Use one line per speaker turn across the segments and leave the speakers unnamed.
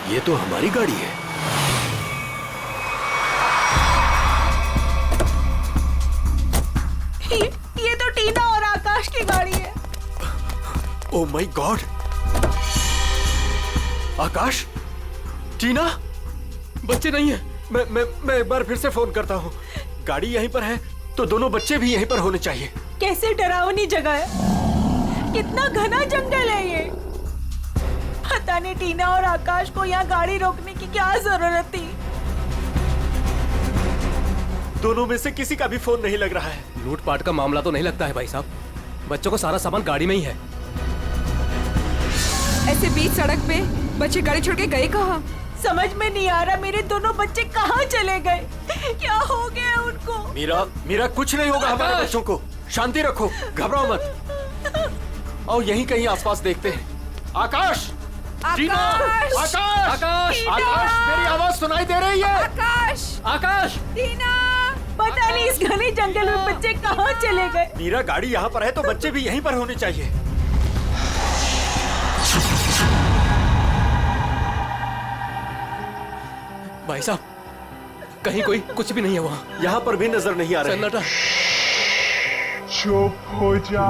ये तो हमारी गाड़ी है।
ये तो टीना और आकाश की गाड़ी है।
Oh my God! आकाश, टीना, बच्चे नहीं है। मैं एक बार फिर से फोन करता हूँ। गाड़ी यहीं पर है तो दोनों बच्चे भी यहीं पर होने चाहिए।
कैसे डरावनी जगह है, कितना घना जंगल है ये। पता नहीं टीना और आकाश को यहाँ गाड़ी रोकने की क्या जरूरत थी।
दोनों में से किसी का भी फोन नहीं लग रहा है।
लूटपाट का मामला तो नहीं लगता है भाई साहब। बच्चों को सारा सामान गाड़ी में ही है।
ऐसे बीच सड़क पे बच्चे गाड़ी छोड़ के गए कहाँ?
समझ में नहीं आ रहा मेरे दोनों बच्चे कहाँ चले गए, क्या हो गया उनको।
मीरा कुछ नहीं होगा हमारे बच्चों को। शांति रखो, घबराओ मत। और यहीं कहीं आसपास देखते हैं। आकाश, टीना, आकाश, आकाश, आकाश, मेरी आवाज सुनाई दे रही है?
आकाश,
आकाश,
टीना,
पता नहीं इस घने जंगल में बच्चे कहाँ चले गए।
मीरा, गाड़ी यहाँ पर है तो बच्चे भी यहीं पर होने चाहिए।
भाई साहब, कहीं कोई कुछ भी नहीं है वहाँ।
यहाँ पर भी नजर नहीं आ रहा है।
सन्नाटा।
चुप हो जा।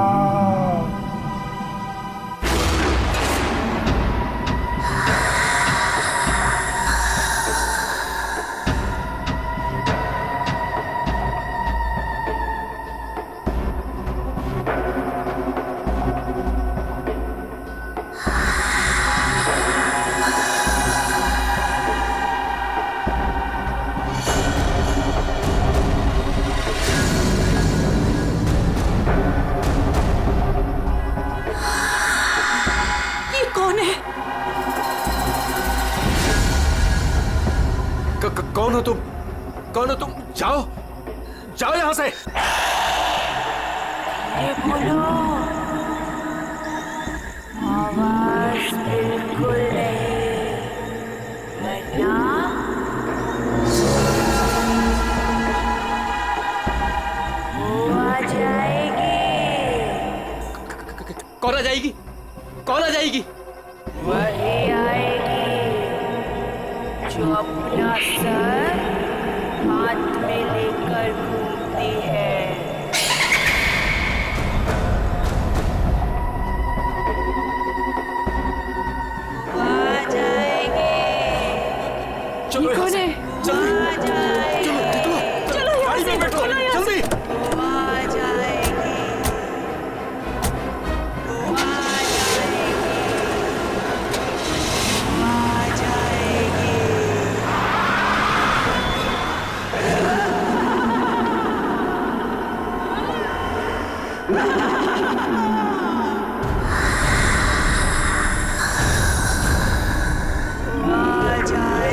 कौन हो तुम? कौन हो तुम? जाओ, जाओ यहाँ से।
बोलो, आवाज बिल्कुल नहीं, वरना वो आ जाएगी।
कौन आ जाएगी? कौन आ जाएगी?
वही आएगी जो अपना सर हाथ में लेकर घूमती है। वो आ जाएगी।
चलो यहाँ
कौन
से।
है?
जल्दी,
आ जाएगी।
चलो,
चलो यहाँ
गाड़ी
से,
में बैठो,
चलो यहाँ से।
जल्दी।
वो आ जाएगी। वो आ जाएगी। वो आ जाएगी। आ जाएगी। आ जाएगी।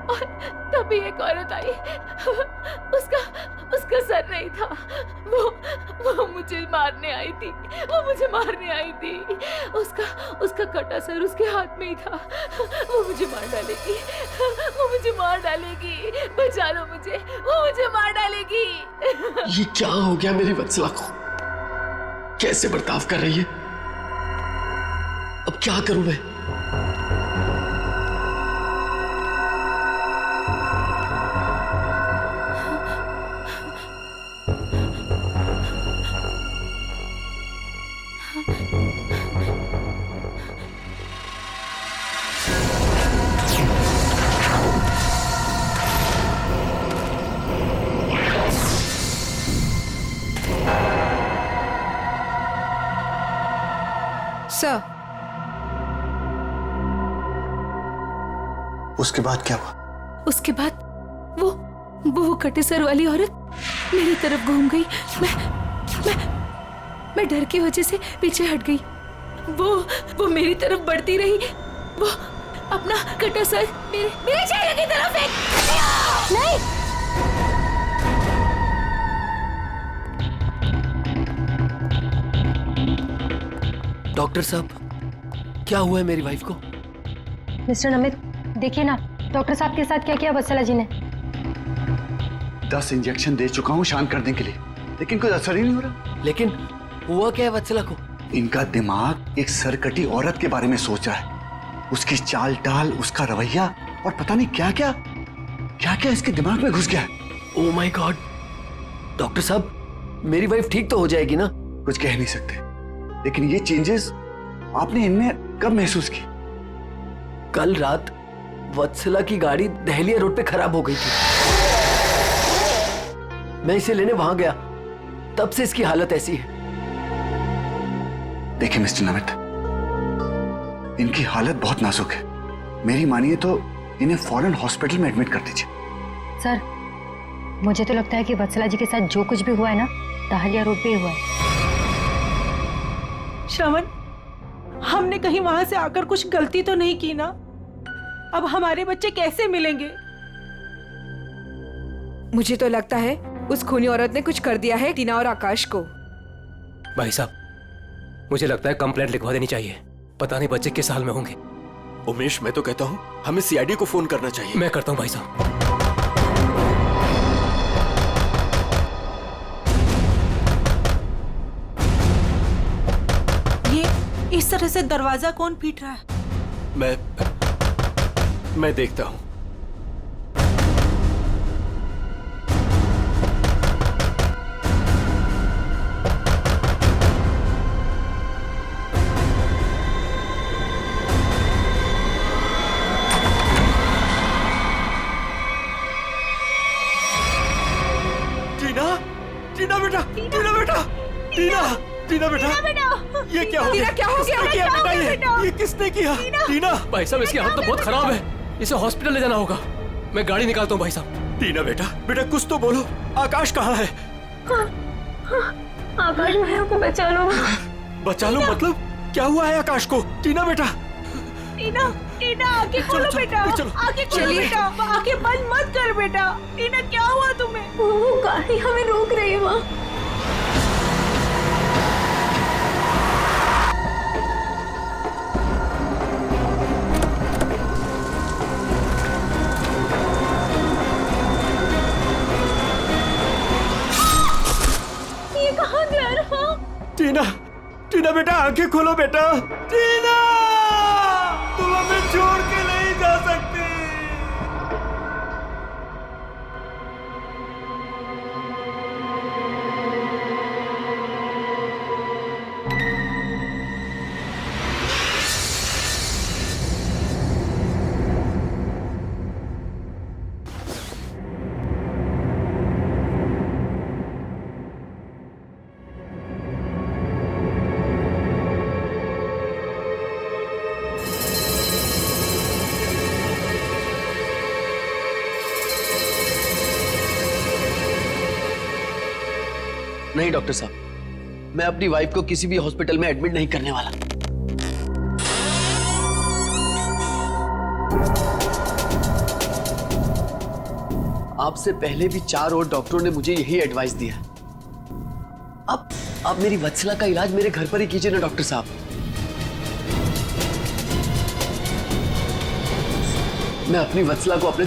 और तभी एक औरत आई। उसका सर नहीं था। वो मुझे मारने आई थी। वो मुझे मारने आई थी। उसका कटा सर उसके हाथ में ही था। वो मुझे मार डालेगी। वो मुझे मार डालेगी। बचा लो मुझे। वो मुझे मार डालेगी।
ये क्या हो गया मेरी वत्सला को? कैसे बर्ताव कर रही है? अब क्या करूं मैं?
सर,
उसके बाद क्या हुआ?
उसके बाद वो कटे सर वाली औरत मेरी तरफ घूम गई। मैं डर की वजह से पीछे हट गई। वो मेरी तरफ बढ़ती रही। वो अपना कटा सर मेरे चेहरे की तरफ फेंक। नहीं,
डॉक्टर साहब,
क्या हुआ है मेरी वाइफ को?
मिस्टर नमित, देखिए ना डॉक्टर साहब के साथ क्या किया वत्सला जी ने।
10 इंजेक्शन दे चुका हूँ शांत करने के लिए, लेकिन कोई असर ही नहीं हो रहा।
लेकिन हुआ क्या है वत्सला को?
इनका दिमाग एक सरकटी औरत के बारे में सोच रहा है। उसकी चाल टाल, उसका रवैया और पता नहीं क्या क्या इसके दिमाग में घुस गया है।
Oh my God! डॉक्टर साहब, मेरी वाइफ ठीक तो हो जाएगी ना?
कुछ कह नहीं सकते, लेकिन ये चेंजेस आपने इनमें कब महसूस की?
कल रात वत्सला की गाड़ी दहलिया रोड पे खराब हो गई थी। मैं इसे लेने वहां गया, तब से इसकी हालत ऐसी है।
देखिए मिस्टर नमित, इनकी हालत बहुत नाजुक है। मेरी मानिए तो इन्हें फौरन हॉस्पिटल में एडमिट कर दीजिए।
सर, मुझे तो लगता है कि वत्सला जी के साथ जो कुछ भी हुआ है ना, दहलिया रोड पे ही हुआ है।
श्रवण, हमने कहीं वहां से आकर कुछ गलती तो नहीं की ना? अब हमारे बच्चे कैसे मिलेंगे?
मुझे तो लगता है उस खूनी औरत ने कुछ कर दिया है टीना और आकाश को।
भाई साहब, मुझे लगता है कंप्लेंट लिखवा देनी चाहिए। पता नहीं बच्चे किस हाल में होंगे।
उमेश, मैं तो कहता हूँ हमें सीआईडी को फोन करना चाहिए।
मैं करता हूँ भाई साहब।
इस तरह से दरवाजा कौन पीट रहा है?
मैं देखता हूं। टीना बेटा, टीना बेटा, ये क्या हो गया?
क्या हो गया?
बेटा ये किसने किया? टीना!
भाई साहब, इसकी हालत तो बहुत खराब है। इसे हॉस्पिटल ले जाना होगा। मैं गाड़ी निकालता हूँ भाई साहब।
टीना बेटा कुछ तो बोलो। आकाश कहाँ है?
आकाश भैया को बचा लो।
बचा लो मतलब? क्या हुआ है आकाश को? टीना बेटा,
टीना आंखें खोलो बेटा, आंखें खोलो बेटा, आंखें बंद मत कर बेटा। टीना, क्या हुआ तुम्हें?
वो गाड़ी हमें रोक रही है माँ। ये कहाँ जा रहा?
टीना बेटा, आंखें खोलो बेटा। टीना, तुम हमें छोड़ के नहीं जा सकती।
नहीं डॉक्टर साहब, मैं अपनी वाइफ को किसी भी हॉस्पिटल में एडमिट नहीं करने वाला। आपसे पहले भी 4 और डॉक्टरों ने मुझे यही एडवाइस दिया। अब मेरी वत्सला का इलाज मेरे घर पर ही कीजिए ना डॉक्टर साहब। मैं अपनी वत्सला को अपने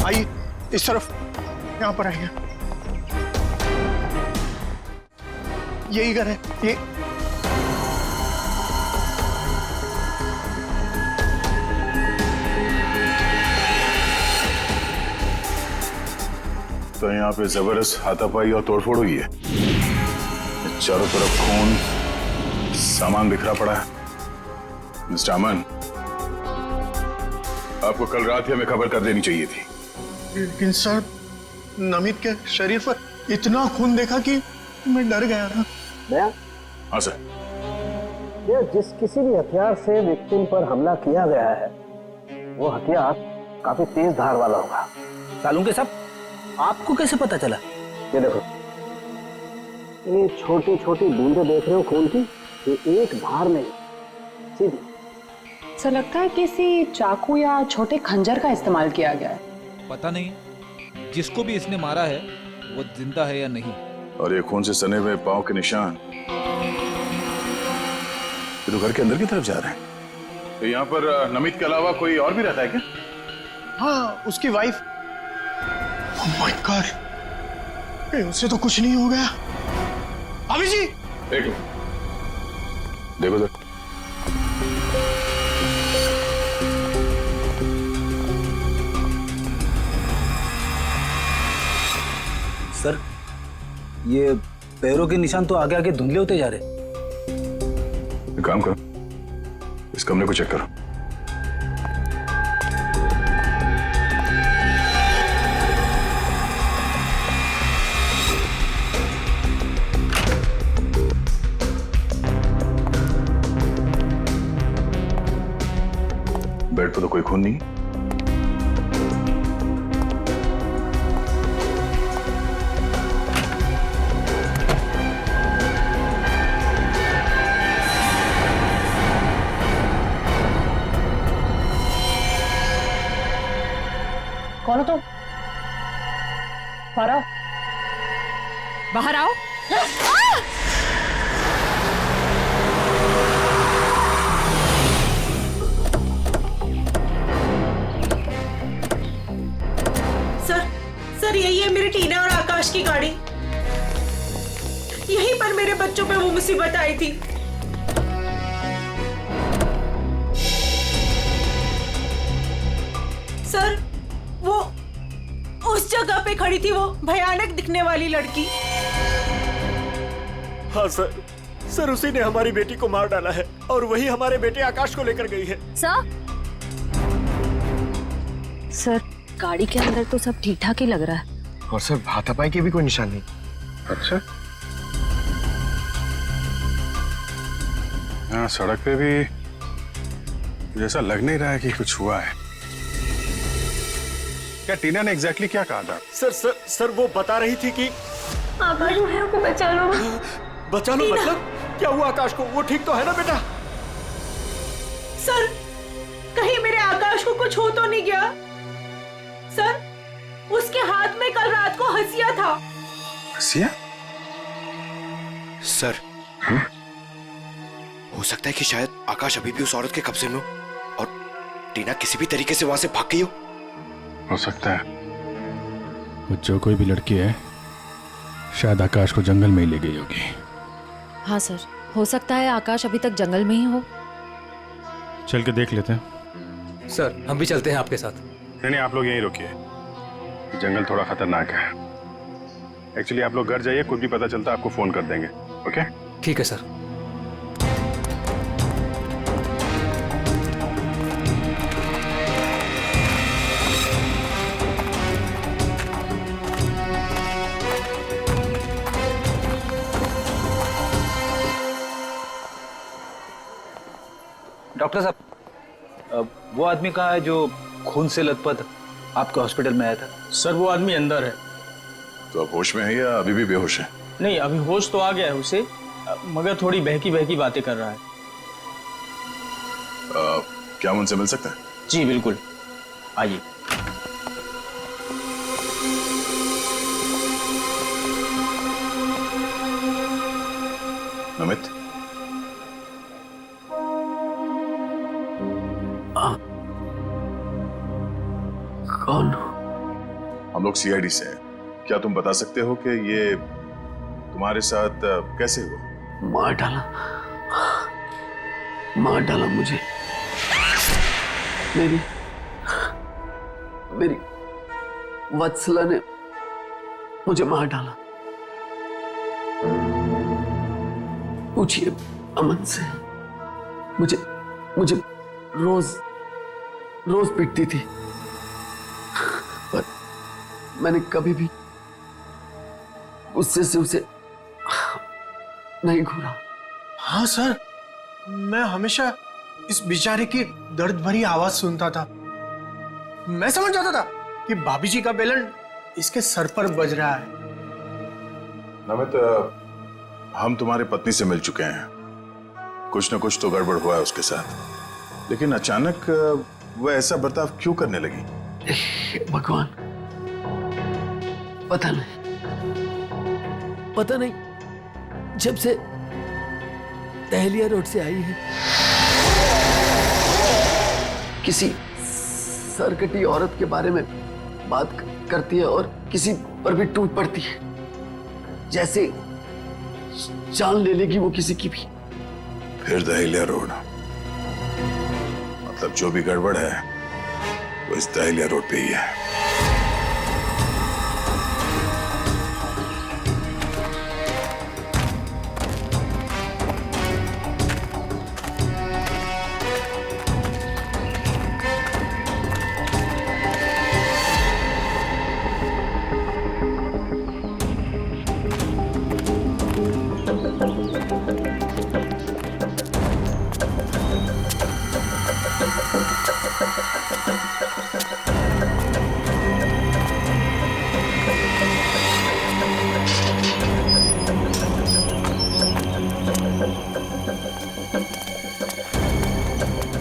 आइए इस तरफ, यहाँ पर आइए। यही घर है ये।
तो यहाँ पे जबरदस्त हाथापाई और तोड़फोड़ हुई है। चारों तरफ खून, सामान बिखरा पड़ा है। मिस्टर अमन, आपको कल रात ही हमें खबर कर देनी चाहिए थी।
लेकिन सर, नमित के शरीर पर इतना खून देखा कि मैं डर गया था।
हाँ सर।
ये जिस किसी भी हथियार से विक्टिम पर हमला किया गया है, वो हथियार काफी तेज धार वाला होगा।
सालुंके साहब, आपको कैसे पता चला?
ये देखो, ये छोटी छोटी बूंदें देख रहे हो खून की, ये एक धार में सीधी।
ऐसा लगता है किसी चाकू या छोटे खंजर का इस्तेमाल किया गया है।
पता नहीं जिसको भी इसने मारा है वो जिंदा है या नहीं।
और ये खून से सने हुए पांव के निशान ये तो घर के अंदर की तरफ जा रहे हैं। तो यहाँ पर नमित के अलावा कोई और भी रहता है क्या?
हाँ, उसकी वाइफ। ओह माय गॉड, उससे तो कुछ नहीं हो गया। अभी जी,
एक मिनट देखो सर।
सर, ये पैरों के निशान तो आगे आगे धुंधले होते जा रहे।
एक काम करो, इस कमरे को चेक करो। बेड पर तो कोई खून नहीं।
कौन हो तुम? बाहर आओ। बाहर आओ।
सर यही है मेरी टीना और आकाश की गाड़ी। यहीं पर मेरे बच्चों पे वो मुसीबत आई थी। सर, वो उस जगह पे खड़ी थी वो भयानक दिखने वाली लड़की।
हाँ सर उसी ने हमारी बेटी को मार डाला है और वही हमारे बेटे आकाश को लेकर गई है।
सर, गाड़ी के अंदर तो सब ठीक ठाक ही लग रहा है।
और सर, हाथापाई के भी कोई निशान नहीं।
अच्छा, हाँ, सड़क पे भी जैसा लग नहीं रहा है कि कुछ हुआ है। क्या टीना ने एग्जैक्टली क्या कहा था?
सर वो बता रही थी कि
आकाश को बचा लो।
बचा लो मतलब क्या हुआ आकाश को? वो ठीक तो है ना बेटा?
सर, कहीं मेरे आकाश को कुछ हो तो नहीं गया? सर, उसके हाथ में कल रात को हंसिया था।
हंसिया?
सर, हो सकता है कि शायद आकाश अभी भी उस औरत के कब्जे में हो और टीना किसी भी तरीके से वहां से भाग गई
हो सकता है वो जो कोई भी लड़की है शायद आकाश को जंगल में ही ले गई होगी।
हाँ सर, हो सकता है आकाश अभी तक जंगल में ही हो।
चल के देख लेते हैं।
सर, हम भी चलते हैं आपके साथ।
नहीं, आप लोग यहीं रुकिए, जंगल थोड़ा खतरनाक है। एक्चुअली आप लोग घर जाइए, कुछ भी पता चलता आपको फोन कर देंगे। ओके?
ठीक है सर।
डॉक्टर साहब, वो आदमी कहाँ है जो खून से लथपथ आपके हॉस्पिटल में आया था?
सर, वो आदमी अंदर है।
तो आप होश में है या अभी भी बेहोश है?
नहीं, अभी होश तो आ गया है उसे, मगर थोड़ी बहकी बहकी बातें कर रहा है।
क्या हम उनसे मिल सकते हैं?
जी बिल्कुल, आइए।
नमित,
कौन?
हम लोग सीआईडी से हैं। क्या तुम बता सकते हो कि ये तुम्हारे साथ कैसे हुआ?
मार डाला मुझे। मेरी वत्सला ने मुझे मार डाला। पूछिए अमन से। मुझे
रोज पीटती थी, पर मैंने कभी भी गुस्से से उसे नहीं घूरा।
हाँ सर, मैं हमेशा इस बेचारे की दर्द भरी आवाज सुनता था। मैं समझ जाता था कि भाभी जी का बेलन इसके सर पर बज रहा है।
नमित, हम तुम्हारी पत्नी से मिल चुके हैं। कुछ न कुछ तो गड़बड़ हुआ है उसके साथ, लेकिन अचानक वह ऐसा बर्ताव क्यों करने लगी?
भगवान, पता नहीं, जब से दहलिया रोड से आई है किसी सरकटी औरत के बारे में बात करती है और किसी पर भी टूट पड़ती है, जैसे जान ले लेगी वो किसी की भी।
फिर दहलिया रोड, मतलब जो भी गड़बड़ है वो इस दहलिया रोड पे ही है।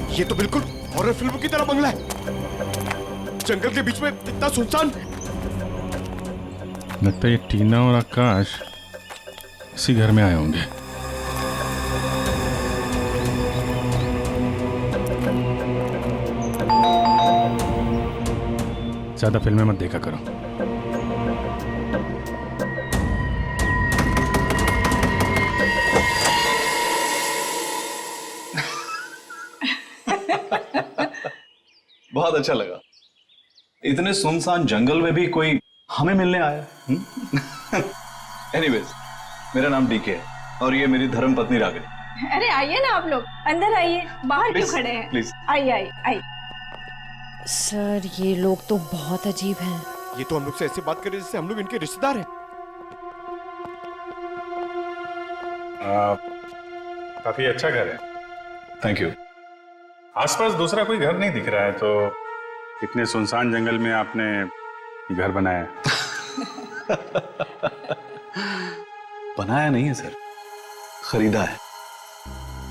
ये तो बिल्कुल हॉरर फिल्म की तरह बंगला है, जंगल के बीच में इतना सुनसान।
लगता है ये टीना और आकाश इसी घर में आए होंगे। ज्यादा फिल्में मत देखा करो।
बहुत अच्छा लगा। इतने सुनसान जंगल में भी कोई हमें मिलने आया। एनीवेज, मेरा नाम डीके है और ये मेरी धर्म पत्नी रागिनी।
अरे आइए ना आप लोग, अंदर आइए, बाहर क्यों खड़े हैं?
प्लीज
आइए आइए आइए।
सर, ये लोग तो बहुत अजीब हैं।
ये तो हम लोग से ऐसे बात कर रहे जैसे हम लोग इनके रिश्तेदार हैं।
काफी अच्छा घर है।
Thank you.
आसपास दूसरा कोई घर नहीं दिख रहा है, तो इतने सुनसान जंगल में आपने घर बनाया?
बनाया नहीं है सर, खरीदा है।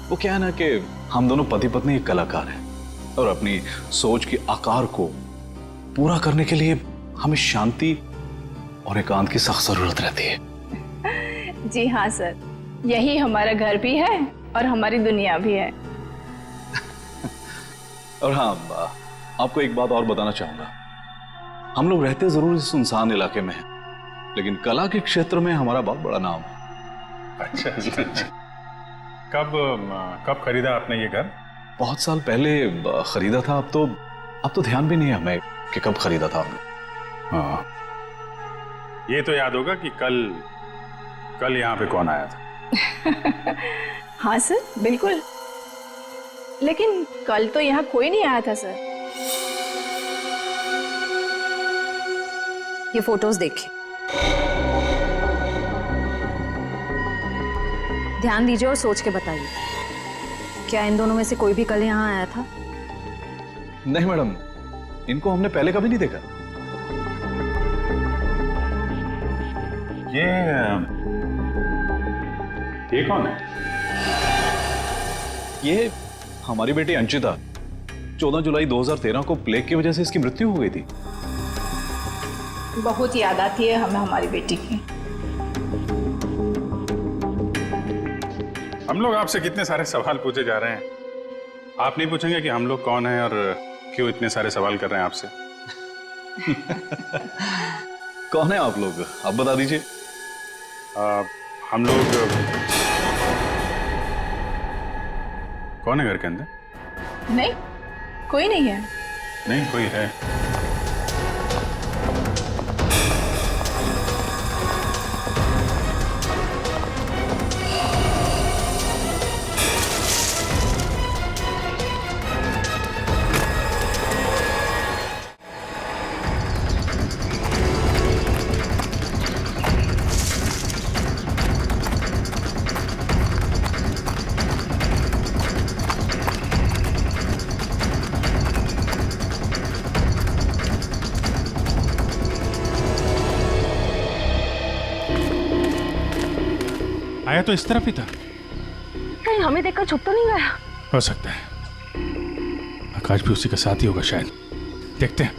वो क्या है ना कि हम दोनों पति पत्नी एक कलाकार हैं और अपनी सोच के आकार को पूरा करने के लिए हमें शांति और एकांत की सख्त जरूरत रहती है।
जी हाँ सर, यही हमारा घर भी है और हमारी दुनिया भी है।
और हाँ, आपको एक बात और बताना चाहूंगा। हम लोग रहते जरूर इस सुनसान इलाके में हैं, लेकिन कला के क्षेत्र में हमारा बहुत बड़ा नाम है।
अच्छा। कब खरीदा आपने ये घर?
बहुत साल पहले खरीदा था। अब तो ध्यान भी नहीं है हमें कि कब खरीदा था हमने।
हाँ, ये तो याद होगा कि कल यहाँ पे कौन आया था।
हाँ सर, बिल्कुल। लेकिन कल तो यहाँ कोई नहीं आया था सर।
ये फोटोज देखिए, ध्यान दीजिए और सोच के बताइए, क्या इन दोनों में से कोई भी कल यहाँ आया था?
नहीं मैडम, इनको हमने पहले कभी नहीं देखा।
ये कौन है?
ये हमारी बेटी अंशिता। 14 जुलाई 2013 को प्लेग की वजह से इसकी मृत्यु हो गई थी।
बहुत याद आती है हमें हमारी बेटी की।
हम लोग आपसे कितने सारे सवाल पूछे जा रहे हैं, आप नहीं पूछेंगे कि हम लोग कौन हैं और क्यों इतने सारे सवाल कर रहे हैं आपसे?
कौन है आप लोग, आप बता दीजिए।
हम लोग कौन है घर के अंदर?
नहीं, कोई नहीं है।
नहीं, कोई है। तो इस तरफ ही था।
कहीं हमें देखकर छुप तो नहीं गया?
हो सकता है आकाश भी उसी के साथ ही होगा शायद। देखते हैं।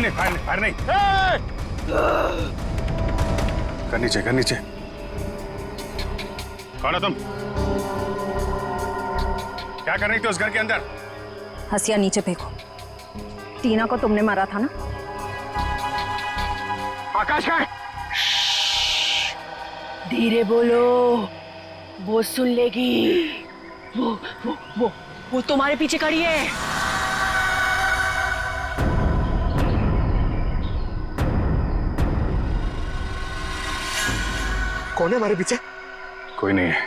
नहीं, फायर नहीं। कर नीचे। कौन हो तुम? क्या कर रही थी उस घर के अंदर?
हसिया नीचे फेंको। टीना को तुमने मारा था ना?
आकाश का
धीरे बोलो, वो सुन लेगी। वो तुम्हारे पीछे खड़ी है।
कौन है हमारे पीछे?
कोई नहीं है,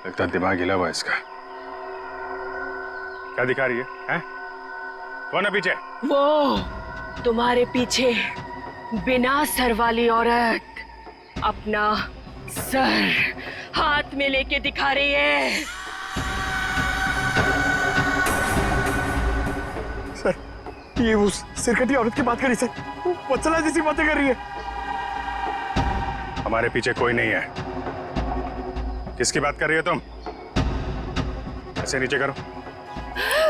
लगता दिमाग हिला हुआ इसका। क्या दिखा रही है? कौन है पीछे?
वो तुम्हारे पीछे बिना सर वाली औरत अपना सर हाथ में लेके दिखा रही है।
सर, ये उस सिरकटी औरत की बात कर रही सर, वत्सला जैसी बातें कर रही है।
हमारे पीछे कोई नहीं है। किसकी बात कर रही हो तुम? ऐसे नीचे करो,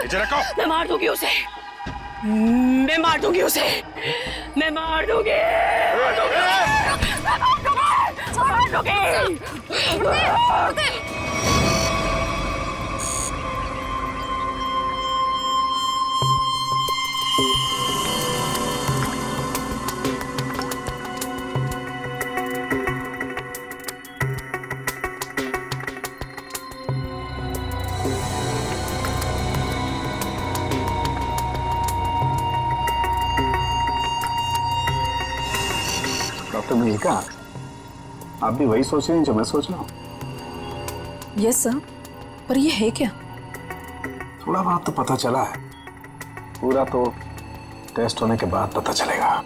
नीचे रखो।
मैं मार दूंगी उसे, मैं मार दूंगी उसे, मैं मार दूंगी।
डॉक्टर मल्लिका, आप भी वही सोच रहे हैं जो मैं सोच रहा हूँ?
यस सर, पर ये है क्या?
थोड़ा बहुत तो पता चला है, पूरा तो टेस्ट होने के बाद पता चलेगा।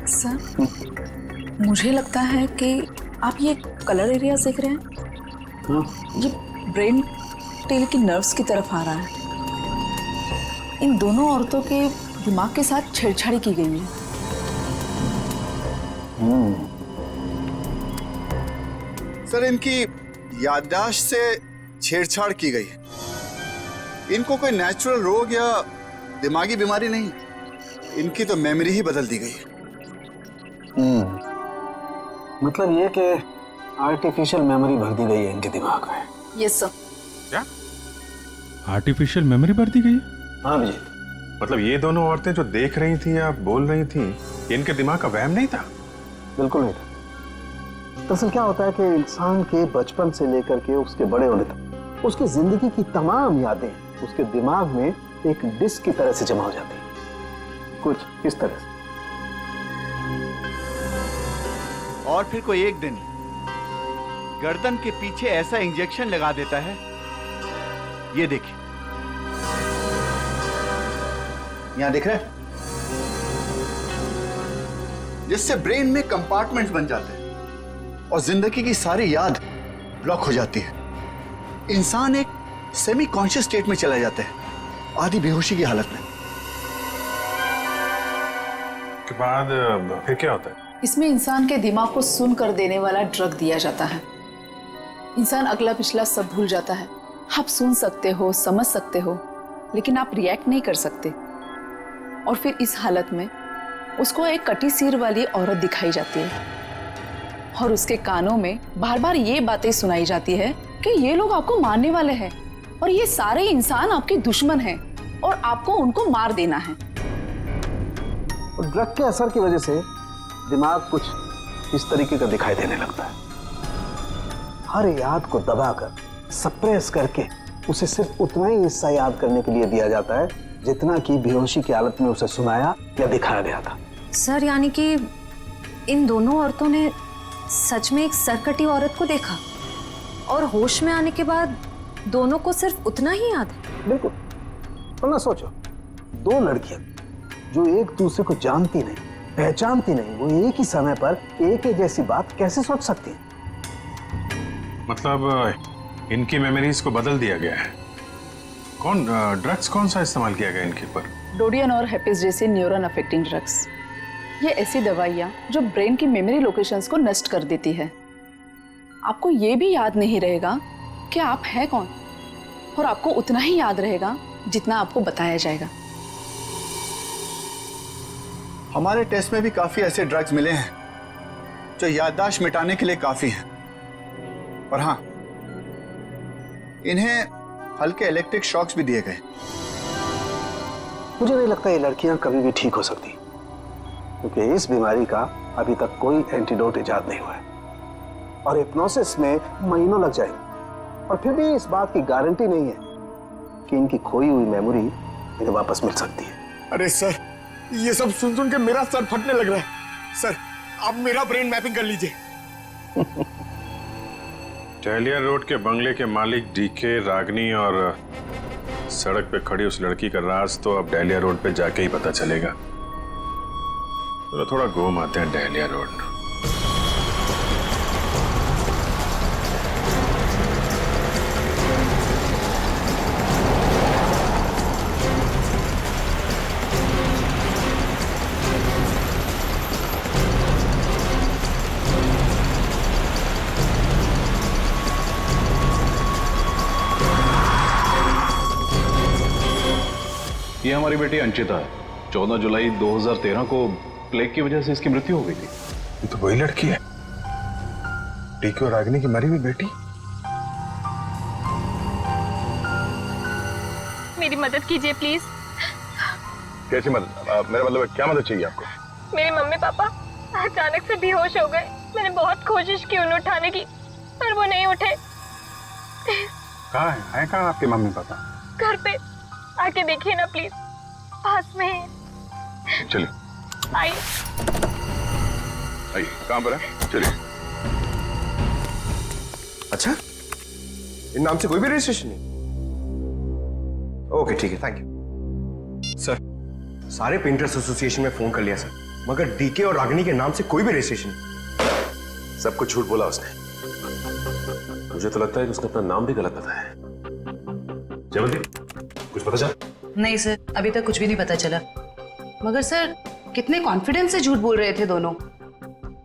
सर, मुझे लगता है कि आप ये कलर एरिया देख रहे हैं। ये ब्रेन टेल की नर्व्स की तरफ आ रहा है। इन दोनों औरतों के दिमाग के साथ छेड़छाड़ी की गई है।
सर, इनकी याददाश्त से छेड़छाड़ की गई। इनको कोई नेचुरल रोग या दिमागी बीमारी नहीं, इनकी तो मेमोरी ही बदल दी गई है।
मतलब ये कि आर्टिफिशियल मेमोरी भर दी गई है इनके दिमाग में।
Yes sir.
क्या आर्टिफिशियल मेमोरी भर दी गई?
हाँ जी।
मतलब ये दोनों औरतें जो देख रही थी या बोल रही थी, इनके दिमाग का वहम नहीं था?
बिल्कुल नहीं था। दरअसल क्या होता है कि इंसान के बचपन से लेकर के उसके बड़े होने तक उसकी जिंदगी की तमाम यादें उसके दिमाग में एक डिस्क की तरह से जमा हो जाती हैं, कुछ इस तरह से।
और फिर कोई एक दिन गर्दन के पीछे ऐसा इंजेक्शन लगा देता है, ये देखिए,
यहां दिख रहा है, जिससे ब्रेन में कंपार्टमेंट्स बन जाते हैं और जिंदगी की सारी याद ब्लॉक हो जाती है। इंसान एक सेमी कॉन्शियस स्टेट में चला जाता है, आधी बेहोशी की हालत में।
के बाद फिर क्या होता है?
इसमें इंसान के दिमाग को सुन कर देने वाला ड्रग दिया जाता है। इंसान अगला पिछला सब भूल जाता है। आप सुन सकते हो, समझ सकते हो, लेकिन आप रिएक्ट नहीं कर सकते। और फिर इस हालत में उसको एक कटी सिर वाली औरत दिखाई जाती है और उसके कानों में बार बार ये बातें सुनाई जाती है कि ये लोग आपको मारने वाले हैं और ये सारे इंसान आपके दुश्मन हैं और आपको उनको मार देना है।
ड्रग के असर की वजह से दिमाग कुछ इस तरीके का दिखाई देने लगता है। हर याद को दबाकर, सप्रेस करके उसे सिर्फ उतना ही हिस्सा याद करने के लिए दिया जाता है जितना कि बेहोशी की हालत में उसे सुनाया या दिखाया गया था।
सर यानी कि इन दोनों औरतों ने सच में एक सरकटी औरत को देखा और होश में आने के बाद दोनों को सिर्फ उतना ही याद है।
बिल्कुल। वरना सोचो, दो लड़कियां जो एक दूसरे को जानती नहीं, पहचानती नहीं, वो एक ही समय पर एक ही जैसी बात कैसे सोच सकती हैं?
मतलब इनकी मेमोरीज को बदल दिया गया है। ड्रग्स कौन सा इस्तेमाल किया गया इनके ऊपर?
डोडियन और हेपिस जैसे न्यूरॉन अफेक्टिंग ड्रग्स। ये ऐसी दवाइयाँ जो ब्रेन की मेमोरी लोकेशंस को नष्ट कर देती है। आपको ये भी याद नहीं रहेगा कि आप हैं कौन, और आपको उतना ही याद रहेगा जितना आपको बताया जाएगा।
हमारे टेस्ट में भी काफी ऐसे ड्रग्स मिले हैं जो याददाश्त मिटाने के लिए काफी हैं, और हाँ, इन्हें हल्के इलेक्ट्रिक शॉक्स भी दिए गए।
मुझे नहीं लगता ये लड़कियां कभी भी ठीक हो सकती, क्योंकि इस बीमारी का अभी तक कोई एंटीडोट इजाद नहीं हुआ है और हिप्नोसिस में महीनों लग जाएंगे, और फिर भी इस बात की गारंटी नहीं है कि इनकी खोई हुई मेमोरी इन्हें वापस मिल सकती है।
अरे सर, ये सब सुन के मेरा सर फटने लग रहा है। सर, आप मेरा ब्रेन मैपिंग कर लीजिए।
डहलिया रोड के बंगले के मालिक डीके, रागनी और सड़क पे खड़ी उस लड़की का राज तो अब डहलिया रोड पे जाके ही पता चलेगा। तो थोड़ा घूम आते हैं डहलिया रोड।
ये हमारी बेटी अंचिता है। 14 जुलाई 2013 को प्लेग की वजह से इसकी मृत्यु हो गई थी।
ये तो वही लड़की है, डीके और रागिनी की मरी हुई बेटी।
मेरी मदद कीजिए प्लीज।
कैसी मदद? मेरा मतलब क्या मदद चाहिए आपको?
मेरे मम्मी पापा अचानक से बेहोश हो गए। मैंने बहुत कोशिश की उन्हें उठाने की, पर वो नहीं उठे।
कहाँ है कहाँ आपके मम्मी पापा?
घर पे आके देखिए ना प्लीज, पास में है।
चलिए
आइए
आइए, कहाँ पर है? चलिए।
अच्छा, इन नाम से कोई भी रजिस्ट्रेशन नहीं? ओके ठीक है, थैंक यू सर। सारे पेंटर्स एसोसिएशन में फोन कर लिया सर, मगर डीके और रागिनी के नाम से कोई भी रजिस्ट्रेशन नहीं।
सब कुछ झूठ बोला उसने। मुझे तो लगता है कि उसने अपना नाम भी गलत बताया है। जयवंती, कुछ पता चला?
नहीं सर, अभी तक कुछ भी नहीं पता चला। मगर सर, कितने कॉन्फिडेंस से झूठ बोल रहे थे दोनों।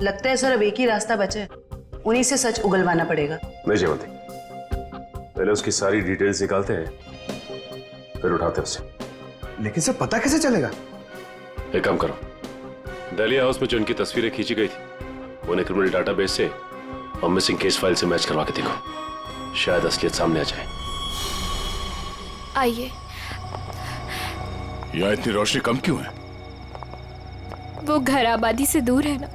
लगता है सर अब एक ही रास्ता बचा है, उन्हीं से सच उगलवाना पड़ेगा।
नहीं जयवंती, पहले उसकी सारी डिटेल्स निकालते हैं, फिर उठाते हैं उसे।
लेकिन सर पता कैसे चलेगा?
एक काम करो, डहलिया हाउस में जो उनकी तस्वीरें खींची गई थी उन्हें क्रिमिनल डाटाबेस से और मिसिंग केस फाइल से मैच करवा के देखो, शायद असलियत सामने आ जाए।
आइए।
यहाँ इतनी रोशनी कम क्यों है?
वो घर आबादी से दूर है ना,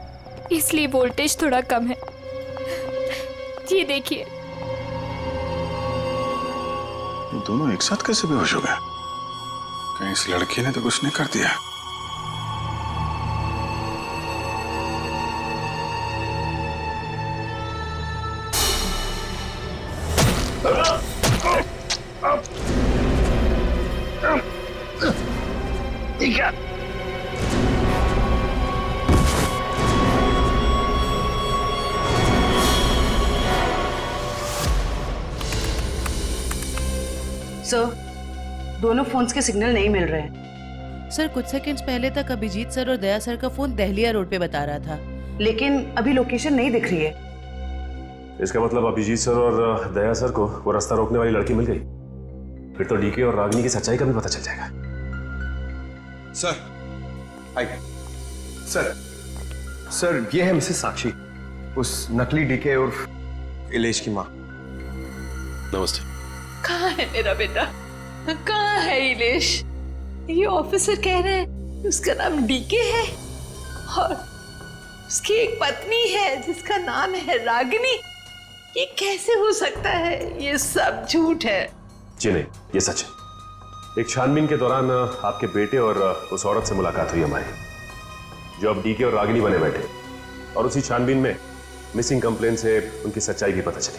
इसलिए वोल्टेज थोड़ा कम है। ये देखिए।
ये दोनों एक साथ कैसे बेहोश हो गए? कहीं इस लड़की ने तो कुछ नहीं कर दिया?
सर, दोनों फोन्स के सिग्नल नहीं मिल रहे हैं।
सर, कुछ सेकंड्स पहले तक अभिजीत सर और दया सर का फोन दहलिया रोड पे बता रहा था,
लेकिन अभी लोकेशन नहीं दिख रही है।
इसका मतलब अभिजीत सर और दया सर को वो रास्ता रोकने वाली लड़की मिल गई। फिर तो डीके और रागिनी की सच्चाई का भी पता चल जाएगा।
सर आइए। सर ये है मिसेस साक्षी, उस नकली डीके और इलेश की माँ।
नमस्ते।
कहाँ है मेरा बेटा? कहाँ है इलेश? ये ऑफिसर कह रहे हैं उसका नाम डीके है, और
उसकी एक पत्नी है जिसका नाम है रागिनी। ये कैसे हो सकता है? ये सब झूठ है।
जी नहीं, ये सच है। एक छानबीन के दौरान आपके बेटे और उस औरत से मुलाकात हुई हमारी, जो अब डीके और रागिनी बने बैठे, और उसी छानबीन में मिसिंग कंप्लेन से उनकी सच्चाई भी पता चली।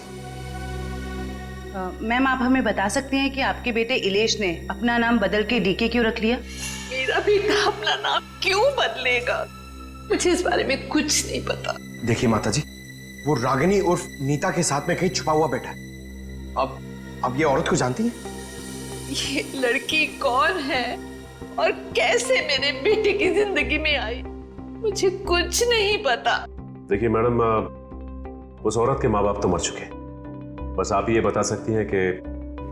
मैम, आप हमें बता सकते हैं कि आपके बेटे इलेश ने अपना नाम बदल के डीके क्यों रख लिया?
मेरा बेटा अपना नाम क्यों बदलेगा? मुझे इस बारे में कुछ नहीं पता।
देखिए माताजी, वो रागिनी उर्फ नीता के साथ में कहीं छुपा हुआ बैठा है। अब ये औरत को जानती है?
ये लड़की कौन है और कैसे मेरे बेटे की जिंदगी में आई, मुझे कुछ नहीं पता।
देखिए मैडम, उस औरत के माँ बाप तो मर चुके हैं। बस आप ये बता सकती हैं कि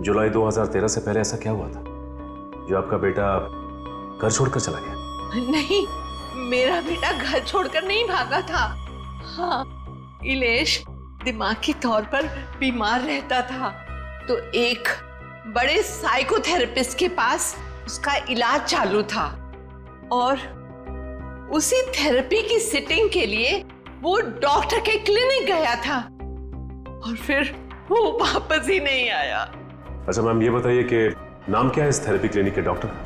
जुलाई 2013 से पहले ऐसा क्या हुआ था जो आपका बेटा घर छोड़कर चला गया?
नहीं, मेरा बेटा घर छोड़कर नहीं भागा था। हाँ, इलेश दिमागी तौर पर बीमार रहता था, तो एक बड़े साइकोथेरेपिस्ट के पास उसका इलाज चालू था, और उसी थेरेपी की सिटिंग के लिए वो डॉक्टर के क्लिनिक गया था, और फिर वो वापस ही नहीं आया।
अच्छा मैम, ये बताइए कि नाम क्या है इस थेरेपी क्लिनिक के डॉक्टर का?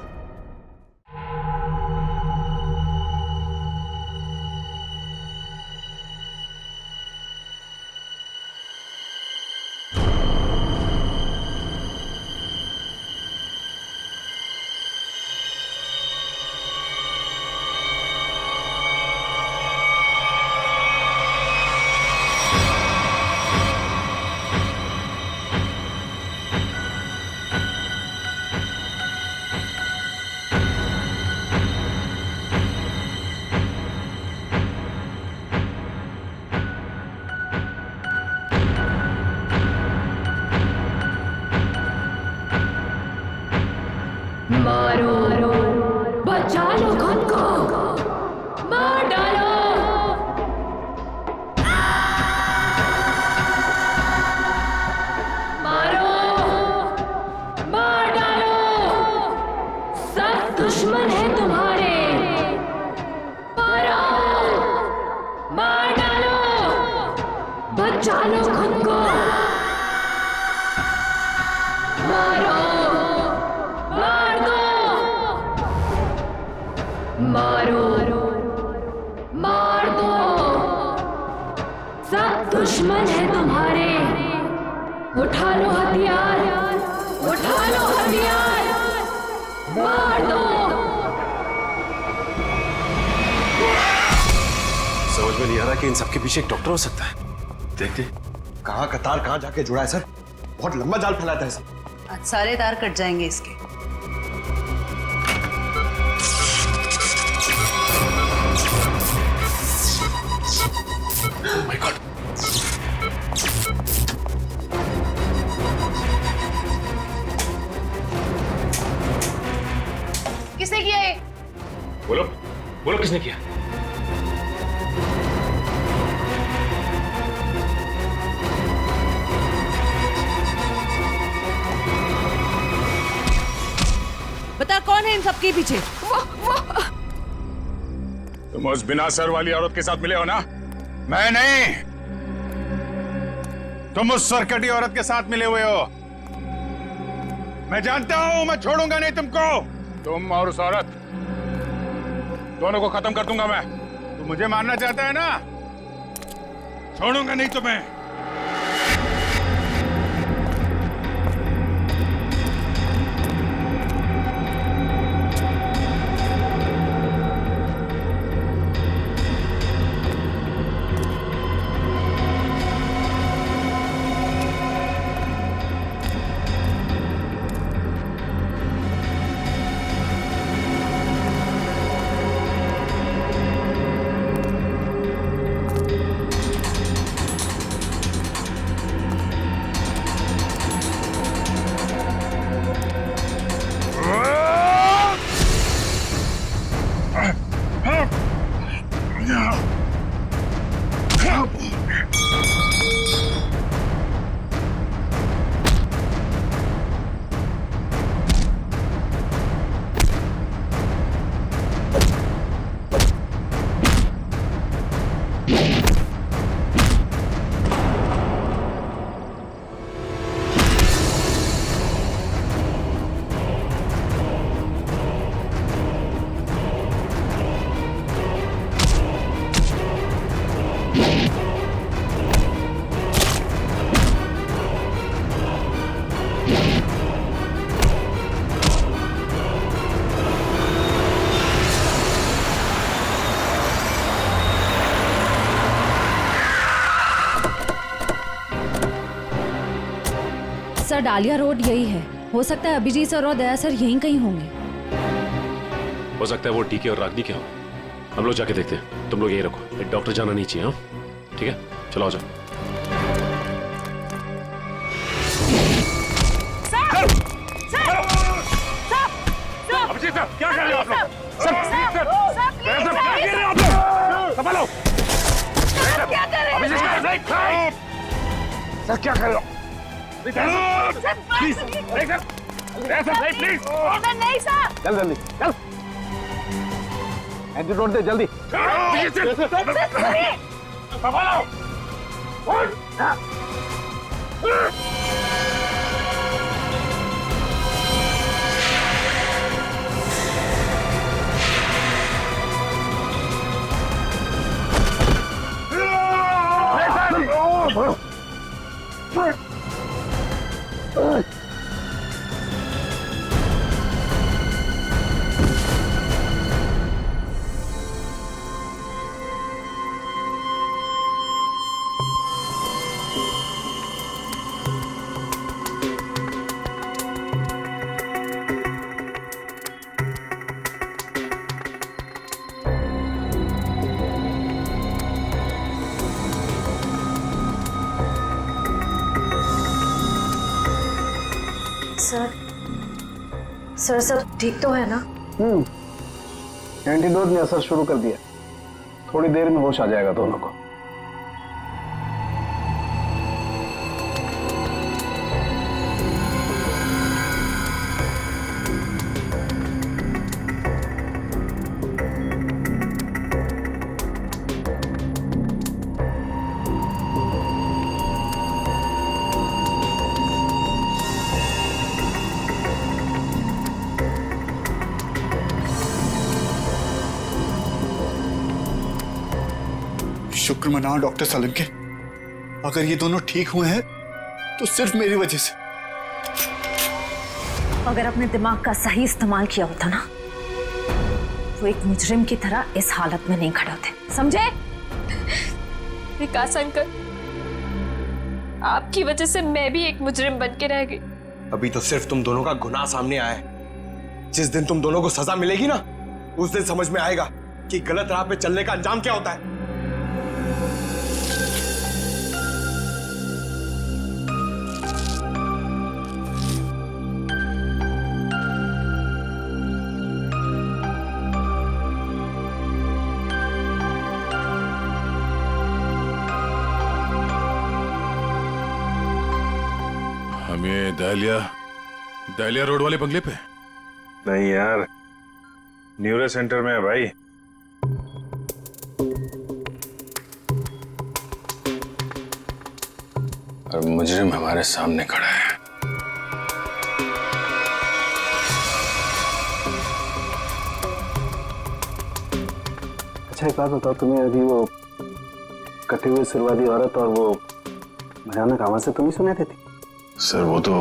मारो, बचा लो खुद को, मार डालो। मारो, मार डालो, सब दुश्मन है तुम्हारे। मारो, मार डालो, बचा लो खुद को। मारो, मारो, मार दो, सब दुश्मन है तुम्हारे। उठा लो हथियार, उठा लो हथियार, मार दो।
समझ में नहीं आ रहा कि इन सबके पीछे एक डॉक्टर हो सकता है। देखते कहाँ का तार कहाँ जाके जुड़ा है सर। बहुत लंबा जाल फैलाता है सर।
आज सारे तार कट जाएंगे इसके।
Oh my God.
किसने किया ये?
बोलो, बोलो किसने किया?
बता कौन है इन सबके पीछे?
तुम उस बिना सर वाली औरत के साथ मिले हो ना? मैं नहीं, तुम उस सरकटी औरत के साथ मिले हुए हो। मैं जानता हूं, मैं छोड़ूंगा नहीं तुमको। तुम और उस औरत दोनों को खत्म कर दूंगा मैं। तुम मुझे मारना चाहता है ना? छोड़ूंगा नहीं तुम्हें।
सर डालिया रोड यही है। हो सकता है अभिजीत सर और दया सर यहीं कहीं होंगे।
हो सकता है वो डीके और रागनी के हों। हम लोग जाके देखते हैं, तुम लोग यही रखो, एक डॉक्टर जाना नहीं चाहिए। हाँ ठीक है, चलो आ जाओ।
अभिजीत सर, क्या कर रहे हो आप लोग? सर, क्या कर रहे हो आप लोग? संभालो।
क्या कर रहे हो?
अभिजीत सर, सर क्या कर रहे हो? Please, please.
नहीं सर।
चल जल्दी, चल। एंटीडोट दे जल्दी।
संभालो।
सर सब ठीक तो है ना?
एंटीडोट ने असर शुरू कर दिया, थोड़ी देर में होश आ जाएगा दोनों को।
शुक्र मनाओ डॉक्टर सलीम के, अगर ये दोनों ठीक हुए हैं तो सिर्फ मेरी वजह से।
अगर अपने दिमाग का सही इस्तेमाल किया होता ना तो एक मुजरिम की तरह इस हालत में नहीं खड़े होते, समझे?
विकास अंकल, आपकी वजह से मैं भी एक मुजरिम बन के रह गई।
अभी तो सिर्फ तुम दोनों का गुनाह सामने आया है। जिस दिन तुम दोनों को सजा मिलेगी ना, उस दिन समझ में आएगा कि गलत राह पे चलने का अंजाम क्या होता है।
हम ये दहलिया रोड वाले बंगले पे?
नहीं यार, न्यूरो सेंटर में है भाई।
और मुजरिम हमारे सामने खड़ा है।
अच्छा एक बात बताओ, तुम्हें अभी वो कटे हुए सिर वाली औरत और वो भयानक आवाज से तुम ही सुने थे?
सर वो तो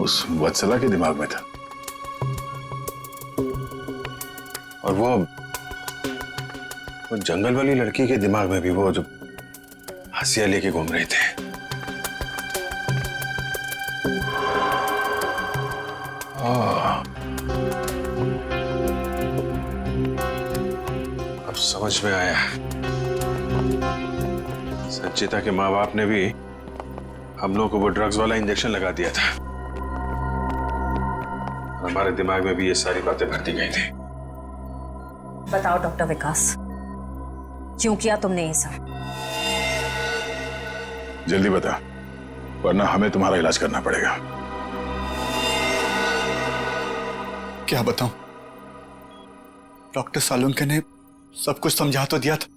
उस वत्सला के दिमाग में था, और वो जंगल वाली लड़की के दिमाग में भी, वो जो हंसिया लेके घूम रहे थे। अब समझ में आया, संचिता के माँ बाप ने भी हम लोगों को वो ड्रग्स वाला इंजेक्शन लगा दिया था। हमारे दिमाग में भी ये सारी बातें भरती गई थी।
बताओ डॉक्टर विकास, क्यों किया तुमने ये सब?
जल्दी बता, वरना हमें तुम्हारा इलाज करना पड़ेगा।
क्या बताऊं, डॉक्टर सालुंके ने सब कुछ समझा तो दिया था।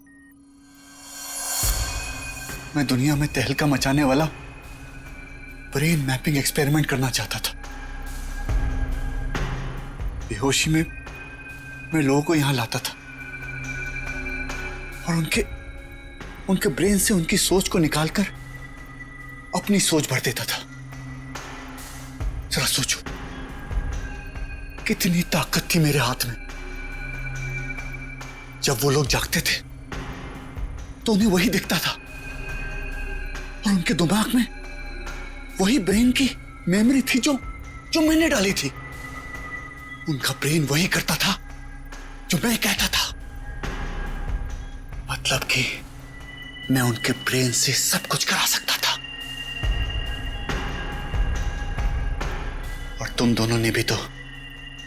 मैं दुनिया में तहलका मचाने वाला ब्रेन मैपिंग एक्सपेरिमेंट करना चाहता था। बेहोशी में मैं लोगों को यहां लाता था और उनके ब्रेन से उनकी सोच को निकालकर अपनी सोच भर देता था। जरा सोचो, कितनी ताकत थी मेरे हाथ में। जब वो लोग जागते थे तो उन्हें वही दिखता था और उनके दिमाग में वही ब्रेन की मेमोरी थी जो जो मैंने डाली थी। उनका ब्रेन वही करता था जो मैं कहता था। मतलब कि मैं उनके ब्रेन से सब कुछ करा सकता था। और तुम दोनों ने भी तो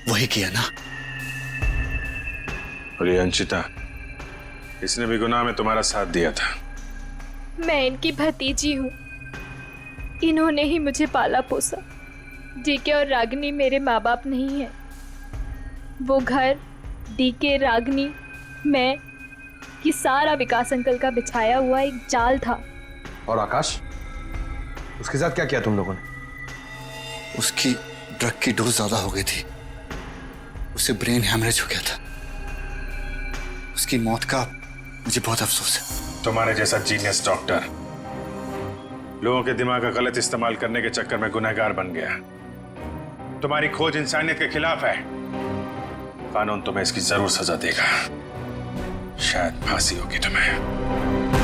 वही किया ना।
और ये अंशिता, इसने भी गुनाह में तुम्हारा साथ दिया था।
मैं इनकी भतीजी हूँ, इन्होंने ही मुझे पाला पोसा। डीके और रागिनी मेरे माँ बाप नहीं है। वो घर, डीके, रागिनी, मैं, ये सारा विकास अंकल का बिछाया हुआ एक जाल था।
और आकाश, उसके साथ क्या किया तुम लोगों ने?
उसकी ड्रग की डोज ज्यादा हो गई थी, उसे ब्रेन हैमरेज हो गया था। उसकी मौत का मुझे बहुत अफसोस है।
तुम्हारे जैसा जीनियस डॉक्टर लोगों के दिमाग का गलत इस्तेमाल करने के चक्कर में गुनहगार बन गया। तुम्हारी खोज इंसानियत के खिलाफ है। कानून तुम्हें इसकी जरूर सजा देगा। शायद फांसी होगी तुम्हें।